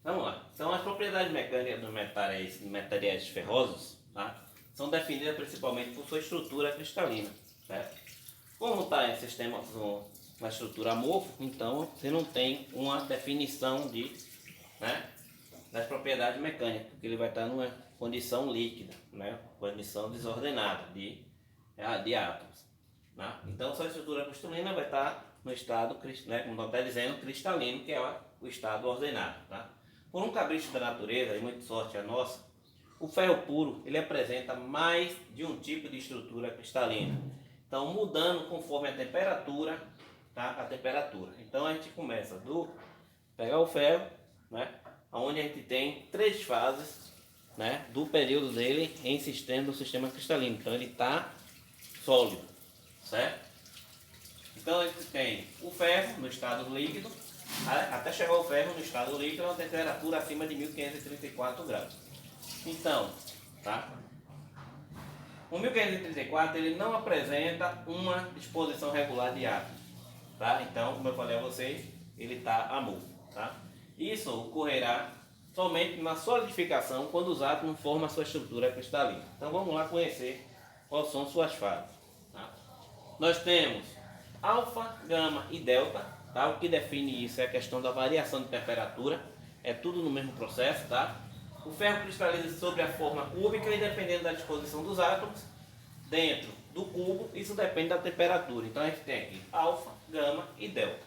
Vamos lá. Então, as propriedades mecânicas dos materiais ferrosos, tá, são definidas principalmente por sua estrutura cristalina. Certo? Como está em sistema uma estrutura amorfo, então você não tem uma definição né, das propriedades mecânicas, porque ele vai estar numa condição líquida, né, condição desordenada de átomos. Né? Então, sua estrutura cristalina vai estar no estado, né, como está dizendo, cristalino, que é o estado ordenado. Tá? Por um capricho da natureza, e muita sorte a nossa, o ferro puro ele apresenta mais de um tipo de estrutura cristalina. Então, mudando conforme a temperatura, tá? A temperatura. Então, a gente começa pegar o ferro, né? Onde a gente tem 3 fases, né? Do período dele do sistema cristalino. Então, ele está sólido, certo? Então, a gente tem o ferro no estado líquido, até chegar o ferro no estado líquido a uma temperatura acima de 1534 graus. Então, tá? O 1534 ele não apresenta uma disposição regular de átomos, tá? Então, como eu falei a vocês, ele está amorfo, tá? Isso ocorrerá somente na solidificação quando os átomos formam a sua estrutura cristalina. Então, vamos lá conhecer quais são suas fases. Tá? Nós temos alfa, gama e delta, tá? O que define isso é a questão da variação de temperatura, é tudo no mesmo processo, tá? O ferro cristaliza sobre a forma cúbica e dependendo da disposição dos átomos dentro do cubo, isso depende da temperatura. Então a gente tem aqui alfa, gama e delta.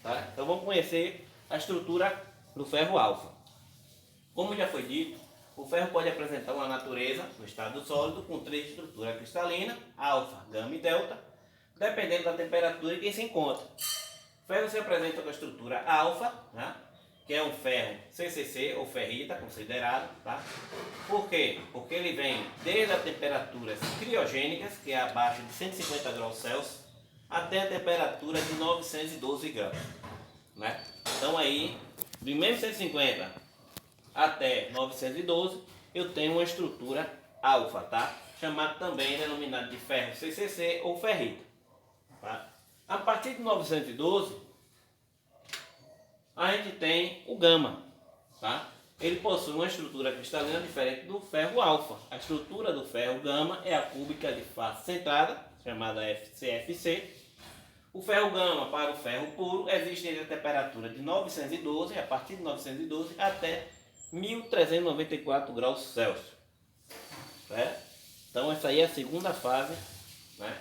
Tá? Então vamos conhecer a estrutura do ferro alfa. Como já foi dito, o ferro pode apresentar uma natureza no estado sólido com 3 estruturas cristalinas, alfa, gama e delta, dependendo da temperatura em que se encontra. O ferro se apresenta com a estrutura alfa, né? Que é um ferro CCC ou ferrita considerado, tá? Por quê? Porque ele vem desde as temperaturas criogênicas, que é abaixo de 150 graus Celsius, até a temperatura de 912 graus, né? Então aí, de 1150 até 912, eu tenho uma estrutura alfa, tá? Chamado também, denominado de ferro CCC ou ferrita, tá? A partir de 912, a gente tem o gama, tá? Ele possui uma estrutura cristalina diferente do ferro alfa. A estrutura do ferro gama é a cúbica de face centrada, chamada CFC. O ferro gama para o ferro puro existe entre a temperatura de 912, a partir de 912 até 1394 graus Celsius. Certo? Então essa aí é a segunda fase, né,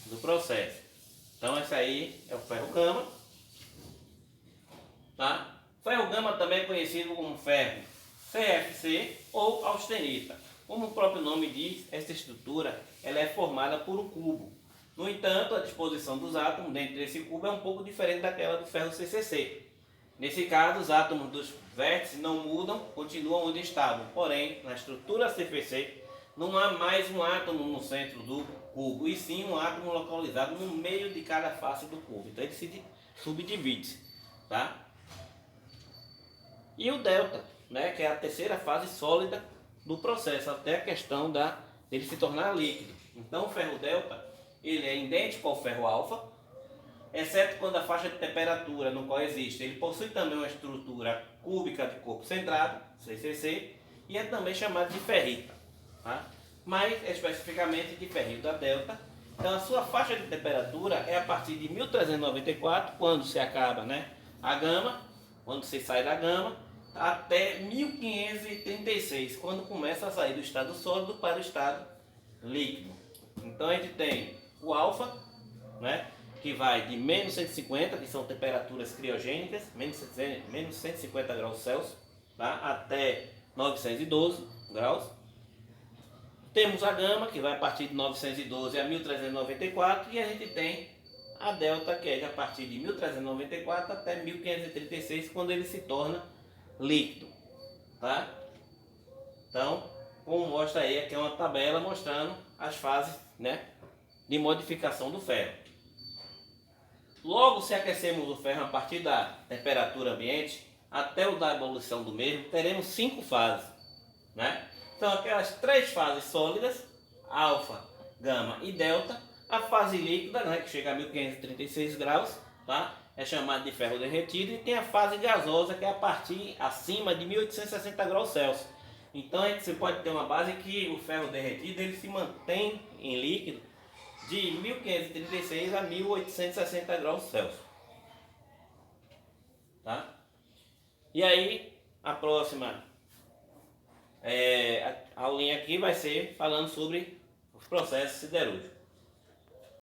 do processo. Então essa aí é o ferro gama. Tá? Ferro gama também é conhecido como ferro CFC ou austenita. Como o próprio nome diz, essa estrutura ela é formada por um cubo. No entanto, a disposição dos átomos dentro desse cubo é um pouco diferente daquela do ferro CCC. Nesse caso, os átomos dos vértices não mudam, continuam onde estavam. Porém, na estrutura CFC, não há mais um átomo no centro do cubo, e sim um átomo localizado no meio de cada face do cubo. Então ele se subdivide, tá? E o delta, né, que é a terceira fase sólida do processo, até a questão dele se tornar líquido. Então o ferro delta ele é idêntico ao ferro alfa, exceto quando a faixa de temperatura no qual existe, ele possui também uma estrutura cúbica de corpo centrado, CCC, e é também chamado de ferrita, tá? Mais especificamente de ferrita delta. Então a sua faixa de temperatura é a partir de 1394, quando se acaba, né, a gama, quando se sai da gama, até 1536, quando começa a sair do estado sólido para o estado líquido. Então a gente tem o alfa, né, que vai de menos 150, que são temperaturas criogênicas, menos 150 graus Celsius, tá, até 912 graus. Temos a gama, que vai a partir de 912 a 1394, e a gente tem a delta, que é a partir de 1394 até 1536, quando ele se torna líquido, tá? Então, como mostra aí, aqui é uma tabela mostrando as fases, né, de modificação do ferro. Logo, se aquecemos o ferro a partir da temperatura ambiente até o da evolução do mesmo, teremos 5 fases, né? Então, aquelas 3 fases sólidas, alfa, gama e delta. A fase líquida, né, que chega a 1536 graus, tá? é chamado de ferro derretido, e tem a fase gasosa, que é a partir acima de 1860 graus Celsius. Então você pode ter uma base que o ferro derretido ele se mantém em líquido de 1536 a 1860 graus Celsius. Tá? E aí, a próxima aulinha aqui vai ser falando sobre os processos siderúrgicos.